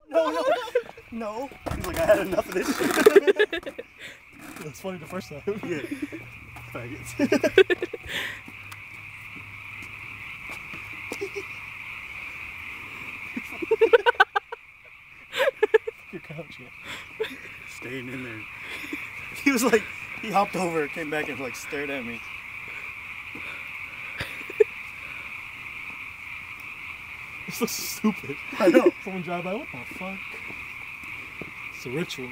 No. No. He's like, I had enough of this shit. It's funny the first time. Yeah. Faggots. Your couch, yeah. Staying in there. He was like, he hopped over, came back and like stared at me. This looks stupid. I know. Someone drive by, what the fuck? It's a ritual.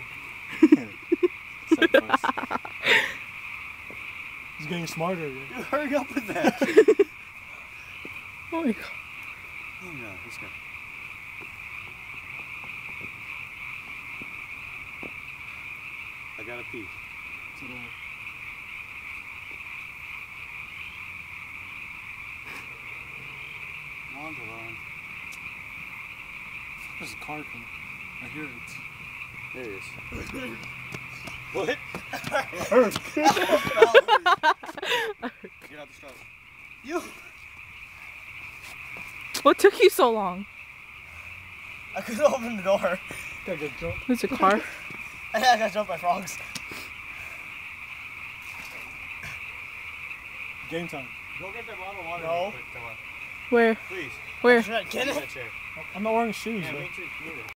Sacrifice. He's getting smarter. Yeah. Dude, hurry up with that. Oh my god. Oh no, this guy. I gotta pee. So, Come on, Devon. there's a car coming. I hear it. There he is. What? Hurt. Get out the straw. You! What took you so long? I couldn't open the door. Gotta get jumped. There's a car. I got jumped by frogs. Game time. Go get that bottle of water. No. Real quick, Devon. Where? Please. Where? Should I get it? That chair. I'm not wearing shoes, Yeah, though. me too. Neither.